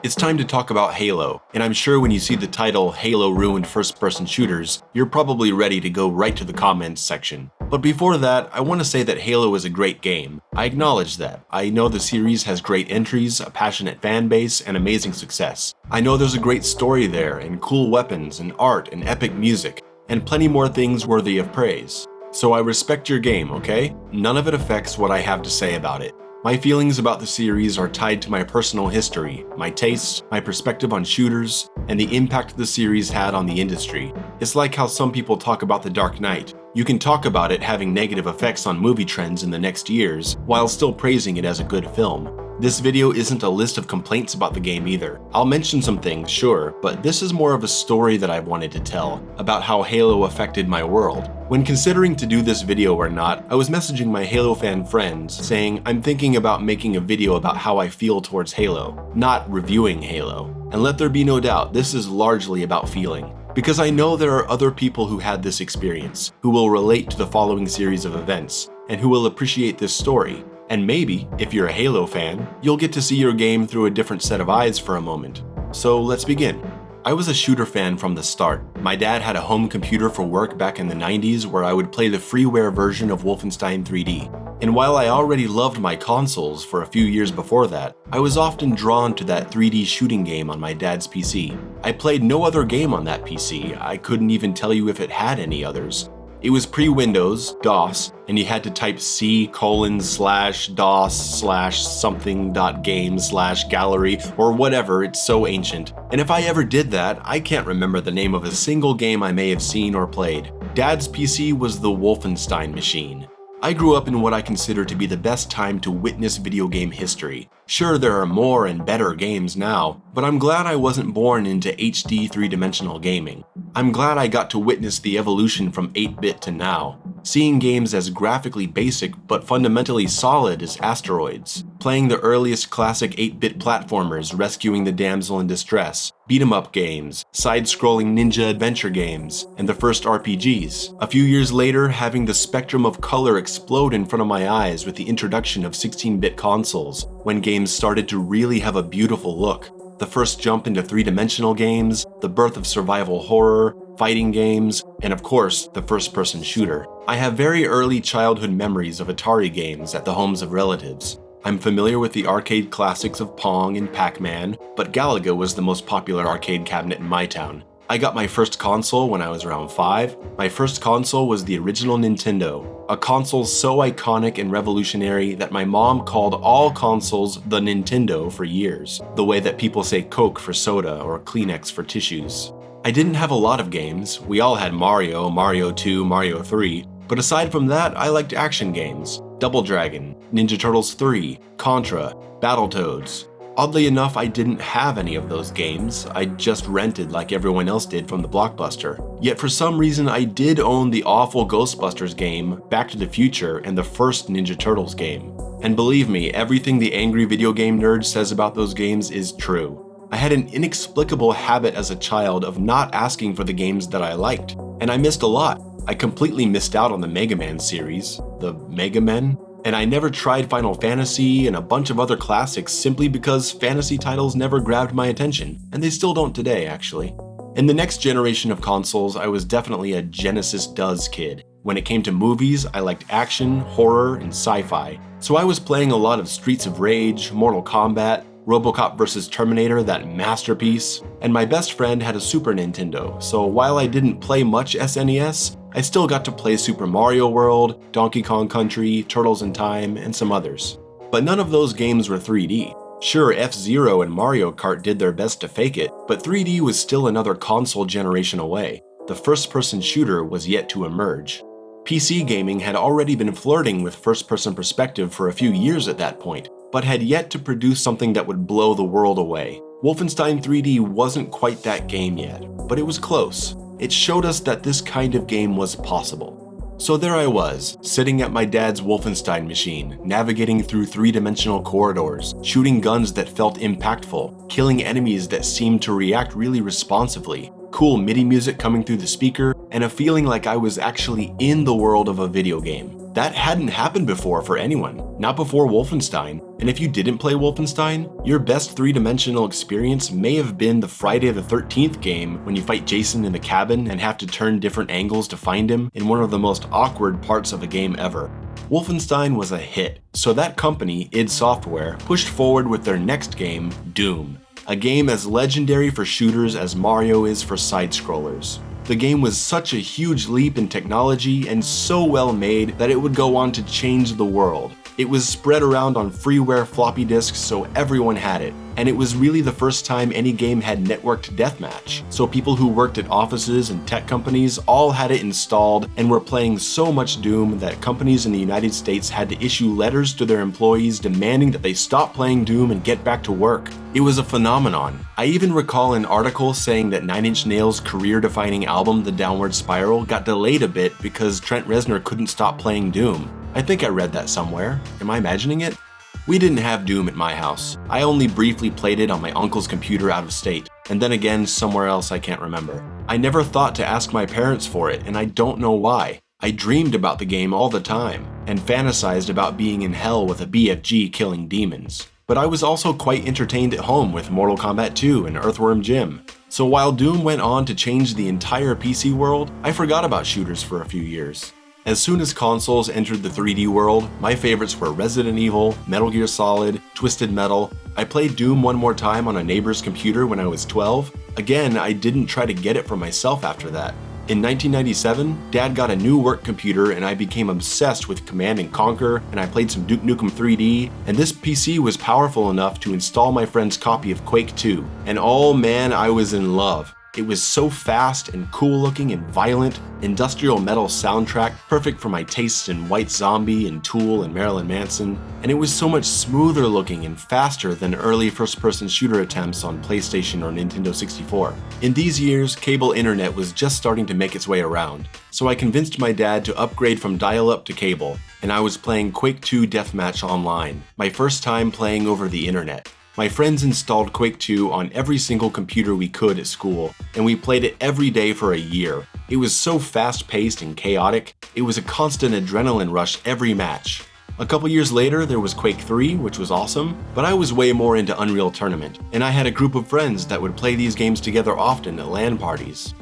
It's time to talk about Halo, and I'm sure when you see the title Halo Ruined First-Person Shooters, you're probably ready to go right to the comments section. But before that, I want to say that Halo is a great game. I acknowledge that. I know the series has great entries, a passionate fan base, and amazing success. I know there's a great story there, and cool weapons, and art, and epic music, and plenty more things worthy of praise. So I respect your game, okay? None of it affects what I have to say about it. My feelings about the series are tied to my personal history, my tastes, my perspective on shooters, and the impact the series had on the industry. It's like how some people talk about The Dark Knight. You can talk about it having negative effects on movie trends in the next years, while still praising it as a good film. This video isn't a list of complaints about the game either. I'll mention some things, sure, but this is more of a story that I've wanted to tell, about how Halo affected my world. When considering to do this video or not, I was messaging my Halo fan friends, saying I'm thinking about making a video about how I feel towards Halo, not reviewing Halo. And let there be no doubt, this is largely about feeling. Because I know there are other people who had this experience, who will relate to the following series of events, and who will appreciate this story. And maybe, if you're a Halo fan, you'll get to see your game through a different set of eyes for a moment. So let's begin. I was a shooter fan from the start. My dad had a home computer for work back in the 90s where I would play the freeware version of Wolfenstein 3D. And while I already loved my consoles for a few years before that, I was often drawn to that 3D shooting game on my dad's PC. I played no other game on that PC. I couldn't even tell you if it had any others. It was pre-Windows, DOS, and you had to type c:/DOS/something.game/gallery or whatever, it's so ancient. And if I ever did that, I can't remember the name of a single game I may have seen or played. Dad's PC was the Wolfenstein machine. I grew up in what I consider to be the best time to witness video game history. Sure, there are more and better games now, but I'm glad I wasn't born into HD three-dimensional gaming. I'm glad I got to witness the evolution from 8-bit to now, seeing games as graphically basic but fundamentally solid as Asteroids, playing the earliest classic 8-bit platformers rescuing the damsel in distress, beat-em-up games, side-scrolling ninja adventure games, and the first RPGs. A few years later, having the spectrum of color explode in front of my eyes with the introduction of 16-bit consoles, when games started to really have a beautiful look. The first jump into three-dimensional games, the birth of survival horror, fighting games, and of course, the first-person shooter. I have very early childhood memories of Atari games at the homes of relatives. I'm familiar with the arcade classics of Pong and Pac-Man, but Galaga was the most popular arcade cabinet in my town. I got my first console when I was around 5. My first console was the original Nintendo, a console so iconic and revolutionary that my mom called all consoles the Nintendo for years, the way that people say Coke for soda or Kleenex for tissues. I didn't have a lot of games. We all had Mario, Mario 2, Mario 3, but aside from that, I liked action games. Double Dragon, Ninja Turtles 3, Contra, Battletoads. Oddly enough, I didn't have any of those games. I just rented like everyone else did from the Blockbuster. Yet for some reason, I did own the awful Ghostbusters game, Back to the Future, and the first Ninja Turtles game. And believe me, everything the angry video game nerd says about those games is true. I had an inexplicable habit as a child of not asking for the games that I liked, and I missed a lot. I completely missed out on the Mega Man series, the Mega Men, and I never tried Final Fantasy and a bunch of other classics simply because fantasy titles never grabbed my attention, and they still don't today, actually. In the next generation of consoles, I was definitely a Genesis Does kid. When it came to movies, I liked action, horror, and sci-fi, so I was playing a lot of Streets of Rage, Mortal Kombat, RoboCop vs. Terminator, that masterpiece, and my best friend had a Super Nintendo, so while I didn't play much SNES, I still got to play Super Mario World, Donkey Kong Country, Turtles in Time, and some others. But none of those games were 3D. Sure, F-Zero and Mario Kart did their best to fake it, but 3D was still another console generation away. The first-person shooter was yet to emerge. PC gaming had already been flirting with first-person perspective for a few years at that point, but had yet to produce something that would blow the world away. Wolfenstein 3D wasn't quite that game yet, but it was close. It showed us that this kind of game was possible. So there I was, sitting at my dad's Wolfenstein machine, navigating through three-dimensional corridors, shooting guns that felt impactful, killing enemies that seemed to react really responsively, cool MIDI music coming through the speaker, and a feeling like I was actually in the world of a video game. That hadn't happened before for anyone, not before Wolfenstein, and if you didn't play Wolfenstein, your best three-dimensional experience may have been the Friday the 13th game when you fight Jason in the cabin and have to turn different angles to find him in one of the most awkward parts of a game ever. Wolfenstein was a hit, so that company, id Software, pushed forward with their next game, Doom, a game as legendary for shooters as Mayo is for side-scrollers. The game was such a huge leap in technology and so well made that it would go on to change the world. It was spread around on freeware floppy disks so everyone had it, and it was really the first time any game had networked deathmatch, so people who worked at offices and tech companies all had it installed and were playing so much Doom that companies in the United States had to issue letters to their employees demanding that they stop playing Doom and get back to work. It was a phenomenon. I even recall an article saying that 9 Inch Nails' career-defining album The Downward Spiral got delayed a bit because Trent Reznor couldn't stop playing Doom. I think I read that somewhere. Am I imagining it? We didn't have Doom at my house. I only briefly played it on my uncle's computer out of state, and then again somewhere else I can't remember. I never thought to ask my parents for it, and I don't know why. I dreamed about the game all the time, and fantasized about being in hell with a BFG killing demons. But I was also quite entertained at home with Mortal Kombat 2 and Earthworm Jim. So while Doom went on to change the entire PC world, I forgot about shooters for a few years. As soon as consoles entered the 3D world, my favorites were Resident Evil, Metal Gear Solid, Twisted Metal. I played Doom one more time on a neighbor's computer when I was 12. Again, I didn't try to get it for myself after that. In 1997, Dad got a new work computer and I became obsessed with Command & Conquer, and I played some Duke Nukem 3D, and this PC was powerful enough to install my friend's copy of Quake 2. And oh man, I was in love. It was so fast and cool looking and violent, industrial metal soundtrack, perfect for my tastes in White Zombie and Tool and Marilyn Manson, and it was so much smoother looking and faster than early first-person shooter attempts on PlayStation or Nintendo 64. In these years, cable internet was just starting to make its way around, so I convinced my dad to upgrade from dial-up to cable, and I was playing Quake 2 Deathmatch online, my first time playing over the internet. My friends installed Quake 2 on every single computer we could at school, and we played it every day for a year. It was so fast-paced and chaotic, it was a constant adrenaline rush every match. A couple years later, there was Quake 3, which was awesome, but I was way more into Unreal Tournament, and I had a group of friends that would play these games together often at LAN parties.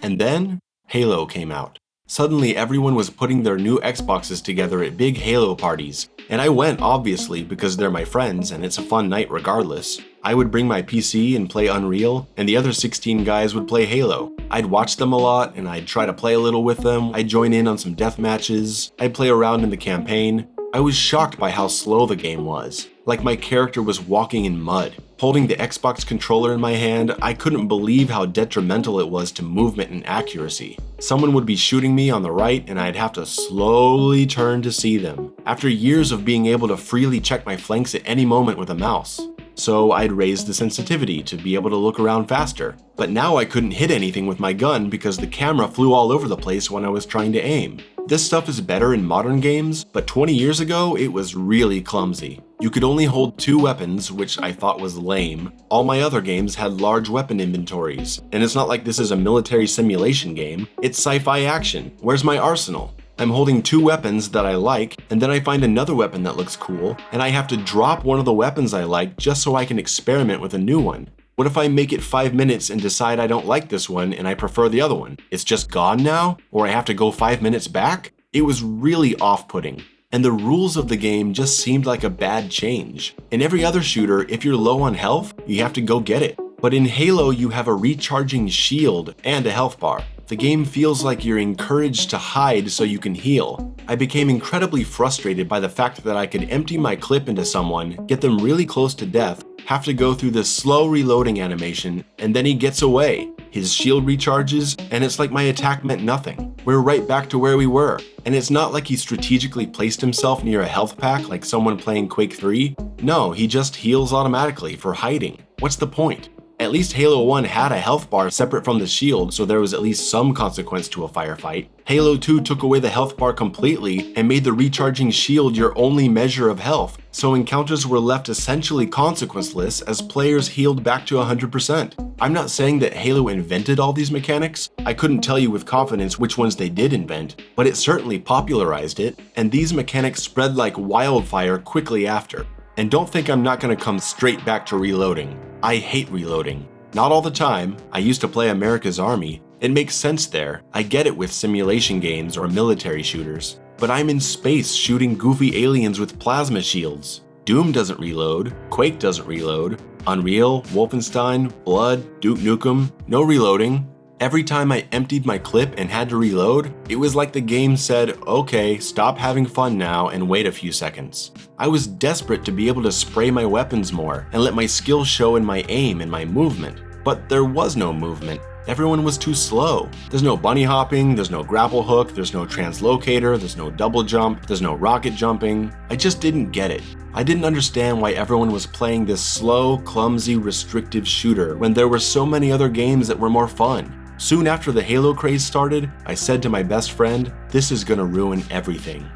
And then, Halo came out. Suddenly everyone was putting their new Xboxes together at big Halo parties, and I went obviously because they're my friends and it's a fun night regardless. I would bring my PC and play Unreal, and the other 16 guys would play Halo. I'd watch them a lot and I'd try to play a little with them, I'd join in on some death matches, I'd play around in the campaign. I was shocked by how slow the game was, like my character was walking in mud. Holding the Xbox controller in my hand, I couldn't believe how detrimental it was to movement and accuracy. Someone would be shooting me on the right and I'd have to slowly turn to see them, after years of being able to freely check my flanks at any moment with a mouse. So I'd raise the sensitivity to be able to look around faster. But now I couldn't hit anything with my gun because the camera flew all over the place when I was trying to aim. This stuff is better in modern games, but 20 years ago it was really clumsy. You could only hold 2 weapons, which I thought was lame. All my other games had large weapon inventories, and it's not like this is a military simulation game, it's sci-fi action. Where's my arsenal? I'm holding 2 weapons that I like, and then I find another weapon that looks cool, and I have to drop one of the weapons I like just so I can experiment with a new one. What if I make it 5 minutes and decide I don't like this one and I prefer the other one? It's just gone now? Or I have to go 5 minutes back? It was really off-putting. And the rules of the game just seemed like a bad change. In every other shooter, if you're low on health, you have to go get it. But in Halo, you have a recharging shield and a health bar. The game feels like you're encouraged to hide so you can heal. I became incredibly frustrated by the fact that I could empty my clip into someone, get them really close to death, have to go through this slow reloading animation, and then he gets away. His shield recharges, and it's like my attack meant nothing. We're right back to where we were. And it's not like he strategically placed himself near a health pack like someone playing Quake 3. No, he just heals automatically for hiding. What's the point? At least Halo 1 had a health bar separate from the shield, so there was at least some consequence to a firefight. Halo 2 took away the health bar completely and made the recharging shield your only measure of health, so encounters were left essentially consequenceless as players healed back to 100%. I'm not saying that Halo invented all these mechanics, I couldn't tell you with confidence which ones they did invent, but it certainly popularized it, and these mechanics spread like wildfire quickly after. And don't think I'm not going to come straight back to reloading. I hate reloading. Not all the time. I used to play America's Army. It makes sense there. I get it with simulation games or military shooters. But I'm in space shooting goofy aliens with plasma shields. Doom doesn't reload. Quake doesn't reload. Unreal, Wolfenstein, Blood, Duke Nukem, no reloading. Every time I emptied my clip and had to reload, it was like the game said, okay, stop having fun now and wait a few seconds. I was desperate to be able to spray my weapons more and let my skill show in my aim and my movement. But there was no movement. Everyone was too slow. There's no bunny hopping, there's no grapple hook, there's no translocator, there's no double jump, there's no rocket jumping. I just didn't get it. I didn't understand why everyone was playing this slow, clumsy, restrictive shooter when there were so many other games that were more fun. Soon after the Halo craze started, I said to my best friend, this is gonna ruin everything.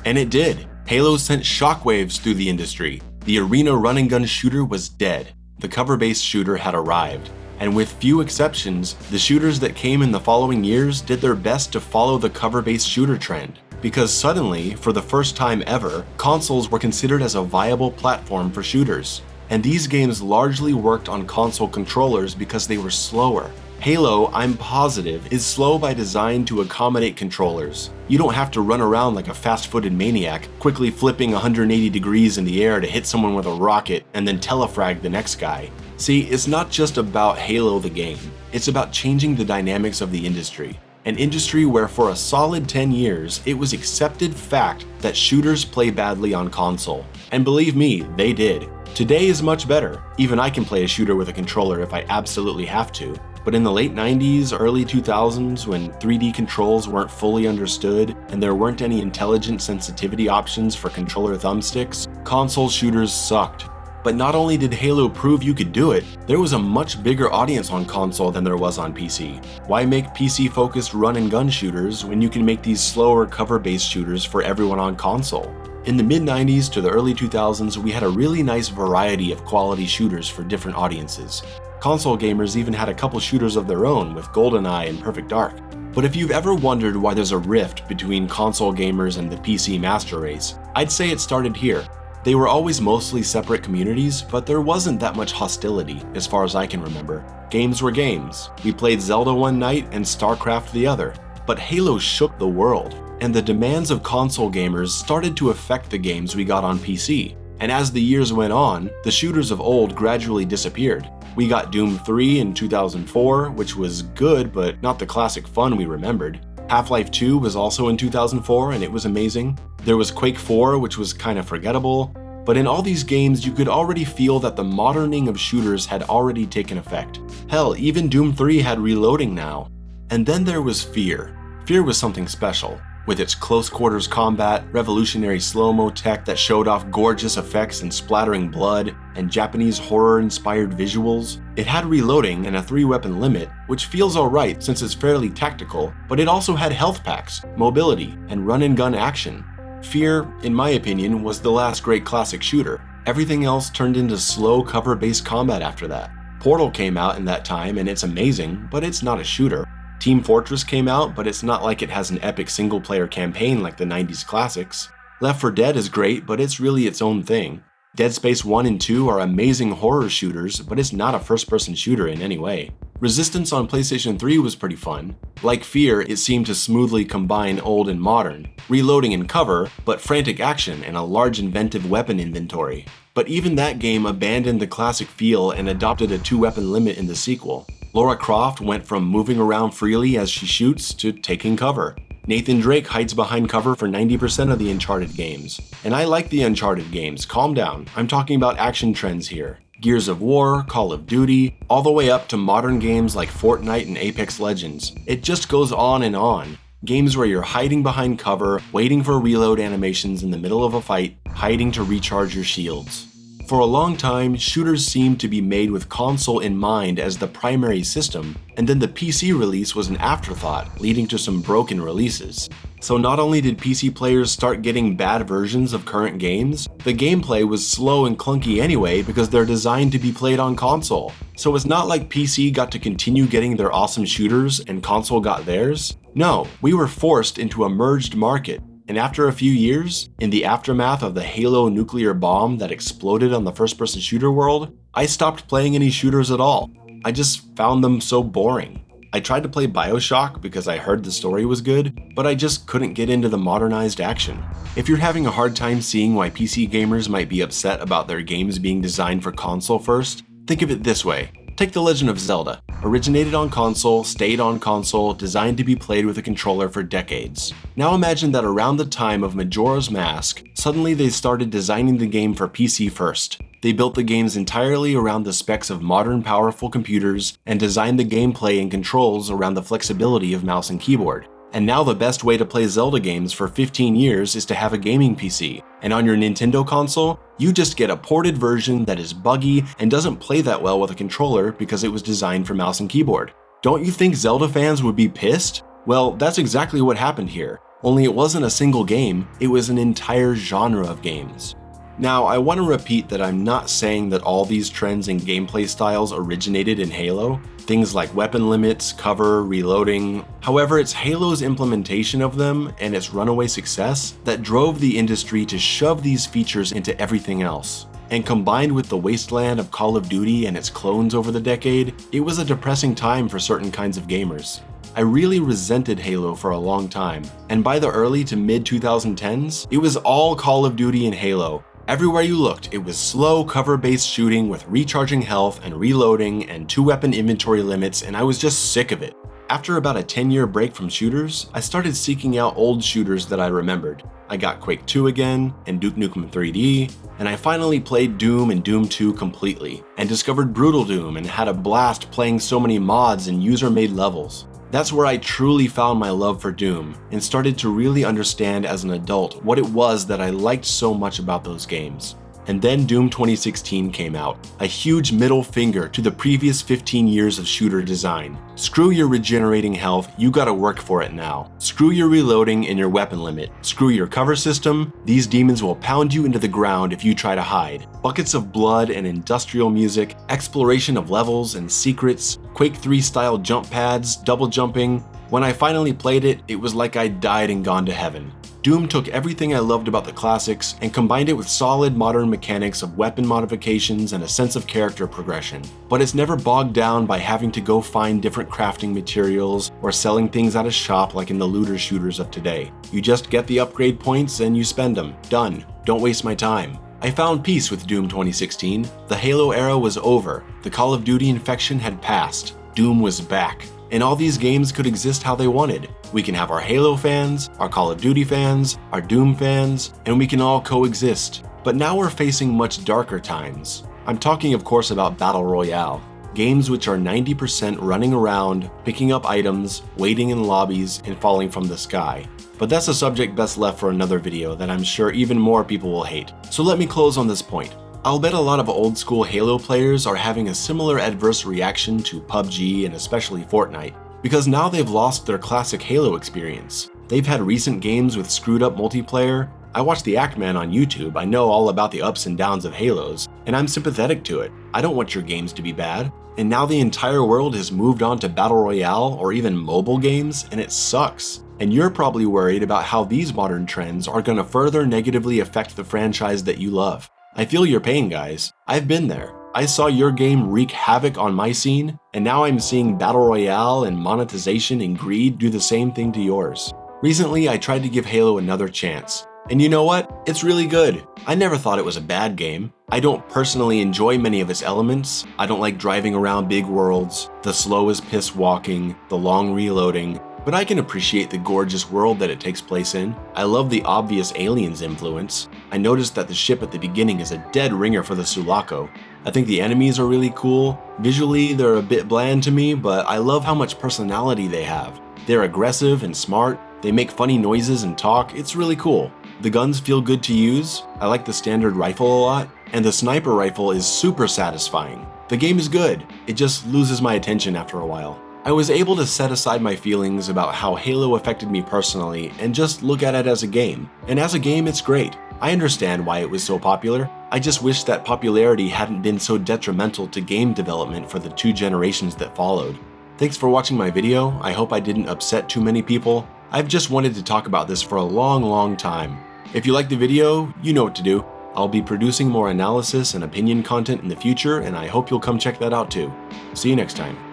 And it did. Halo sent shockwaves through the industry. The arena run and gun shooter was dead. The cover-based shooter had arrived. And with few exceptions, the shooters that came in the following years did their best to follow the cover-based shooter trend. Because suddenly, for the first time ever, consoles were considered as a viable platform for shooters. And these games largely worked on console controllers because they were slower. Halo, I'm positive, is slow by design to accommodate controllers. You don't have to run around like a fast-footed maniac, quickly flipping 180 degrees in the air to hit someone with a rocket and then telefrag the next guy. See, it's not just about Halo the game, it's about changing the dynamics of the industry. An industry where for a solid 10 years, it was accepted fact that shooters play badly on console. And believe me, they did. Today is much better. Even I can play a shooter with a controller if I absolutely have to. But in the late 90s, early 2000s, when 3D controls weren't fully understood and there weren't any intelligent sensitivity options for controller thumbsticks, console shooters sucked. But not only did Halo prove you could do it, there was a much bigger audience on console than there was on PC. Why make PC-focused run and gun shooters when you can make these slower cover-based shooters for everyone on console? In the mid-90s to the early 2000s, we had a really nice variety of quality shooters for different audiences. Console gamers even had a couple shooters of their own with GoldenEye and Perfect Dark. But if you've ever wondered why there's a rift between console gamers and the PC master race, I'd say it started here. They were always mostly separate communities, but there wasn't that much hostility, as far as I can remember. Games were games. We played Zelda one night and StarCraft the other. But Halo shook the world, and the demands of console gamers started to affect the games we got on PC. And as the years went on, the shooters of old gradually disappeared. We got Doom 3 in 2004, which was good, but not the classic fun we remembered. Half-Life 2 was also in 2004, and it was amazing. There was Quake 4, which was kind of forgettable. But in all these games, you could already feel that the moderning of shooters had already taken effect. Hell, even Doom 3 had reloading now. And then there was Fear. Fear was something special. With its close quarters combat, revolutionary slow-mo tech that showed off gorgeous effects and splattering blood, and Japanese horror-inspired visuals, it had reloading and a 3-weapon limit, which feels alright since it's fairly tactical, but it also had health packs, mobility, and run-and-gun action. Fear, in my opinion, was the last great classic shooter. Everything else turned into slow cover-based combat after that. Portal came out in that time and it's amazing, but it's not a shooter. Team Fortress came out, but it's not like it has an epic single-player campaign like the 90s classics. Left 4 Dead is great, but it's really its own thing. Dead Space 1 and 2 are amazing horror shooters, but it's not a first-person shooter in any way. Resistance on PlayStation 3 was pretty fun. Like Fear, it seemed to smoothly combine old and modern, reloading and cover, but frantic action and a large inventive weapon inventory. But even that game abandoned the classic feel and adopted a 2-weapon limit in the sequel. Lara Croft went from moving around freely as she shoots to taking cover. Nathan Drake hides behind cover for 90% of the Uncharted games. And I like the Uncharted games, calm down, I'm talking about action trends here. Gears of War, Call of Duty, all the way up to modern games like Fortnite and Apex Legends. It just goes on and on. Games where you're hiding behind cover, waiting for reload animations in the middle of a fight, hiding to recharge your shields. For a long time, shooters seemed to be made with console in mind as the primary system, and then the PC release was an afterthought, leading to some broken releases. So not only did PC players start getting bad versions of current games, the gameplay was slow and clunky anyway because they're designed to be played on console. So it's not like PC got to continue getting their awesome shooters and console got theirs. No, we were forced into a merged market. And after a few years, in the aftermath of the Halo nuclear bomb that exploded on the first-person shooter world, I stopped playing any shooters at all. I just found them so boring. I tried to play BioShock because I heard the story was good, but I just couldn't get into the modernized action. If you're having a hard time seeing why PC gamers might be upset about their games being designed for console first, think of it this way. Take The Legend of Zelda. Originated on console, stayed on console, designed to be played with a controller for decades. Now imagine that around the time of Majora's Mask, suddenly they started designing the game for PC first. They built the games entirely around the specs of modern powerful computers and designed the gameplay and controls around the flexibility of mouse and keyboard. And now the best way to play Zelda games for 15 years is to have a gaming PC. And on your Nintendo console, you just get a ported version that is buggy and doesn't play that well with a controller because it was designed for mouse and keyboard. Don't you think Zelda fans would be pissed? Well, that's exactly what happened here. Only it wasn't a single game, it was an entire genre of games. Now, I want to repeat that I'm not saying that all these trends and gameplay styles originated in Halo. Things like weapon limits, cover, reloading. However, it's Halo's implementation of them and its runaway success that drove the industry to shove these features into everything else. And combined with the wasteland of Call of Duty and its clones over the decade, it was a depressing time for certain kinds of gamers. I really resented Halo for a long time, and by the early to mid 2010s, it was all Call of Duty and Halo. Everywhere you looked, it was slow cover-based shooting with recharging health and reloading and 2-weapon inventory limits, and I was just sick of it. After about a 10-year break from shooters, I started seeking out old shooters that I remembered. I got Quake 2 again, and Duke Nukem 3D, and I finally played Doom and Doom 2 completely, and discovered Brutal Doom and had a blast playing so many mods and user-made levels. That's where I truly found my love for Doom and started to really understand as an adult what it was that I liked so much about those games. And then Doom 2016 came out, a huge middle finger to the previous 15 years of shooter design. Screw your regenerating health, you gotta work for it now. Screw your reloading and your weapon limit. Screw your cover system, these demons will pound you into the ground if you try to hide. Buckets of blood and industrial music, exploration of levels and secrets, Quake 3 style jump pads, double jumping. When I finally played it, it was like I'd died and gone to heaven. Doom took everything I loved about the classics and combined it with solid modern mechanics of weapon modifications and a sense of character progression. But it's never bogged down by having to go find different crafting materials or selling things at a shop like in the looter shooters of today. You just get the upgrade points and you spend them. Done. Don't waste my time. I found peace with Doom 2016. The Halo era was over. The Call of Duty infection had passed. Doom was back. And all these games could exist how they wanted. We can have our Halo fans, our Call of Duty fans, our Doom fans, and we can all coexist. But now we're facing much darker times. I'm talking of course about Battle Royale. Games which are 90% running around, picking up items, waiting in lobbies, and falling from the sky. But that's a subject best left for another video that I'm sure even more people will hate. So let me close on this point. I'll bet a lot of old school Halo players are having a similar adverse reaction to PUBG and especially Fortnite, because now they've lost their classic Halo experience. They've had recent games with screwed up multiplayer. I watch the Act Man on YouTube, I know all about the ups and downs of Halos, and I'm sympathetic to it. I don't want your games to be bad. And now the entire world has moved on to Battle Royale or even mobile games, and it sucks. And you're probably worried about how these modern trends are going to further negatively affect the franchise that you love. I feel your pain, guys. I've been there. I saw your game wreak havoc on my scene, and now I'm seeing Battle Royale and monetization and greed do the same thing to yours. Recently, I tried to give Halo another chance. And you know what? It's really good. I never thought it was a bad game. I don't personally enjoy many of its elements. I don't like driving around big worlds, the slow as piss walking, the long reloading, but I can appreciate the gorgeous world that it takes place in. I love the obvious aliens influence. I noticed that the ship at the beginning is a dead ringer for the Sulaco. I think the enemies are really cool. Visually, they're a bit bland to me, but I love how much personality they have. They're aggressive and smart. They make funny noises and talk. It's really cool. The guns feel good to use. I like the standard rifle a lot. And the sniper rifle is super satisfying. The game is good. It just loses my attention after a while. I was able to set aside my feelings about how Halo affected me personally and just look at it as a game. And as a game, it's great. I understand why it was so popular. I just wish that popularity hadn't been so detrimental to game development for the 2 generations that followed. Thanks for watching my video. I hope I didn't upset too many people. I've just wanted to talk about this for a long time. If you liked the video, you know what to do. I'll be producing more analysis and opinion content in the future, and I hope you'll come check that out too. See you next time.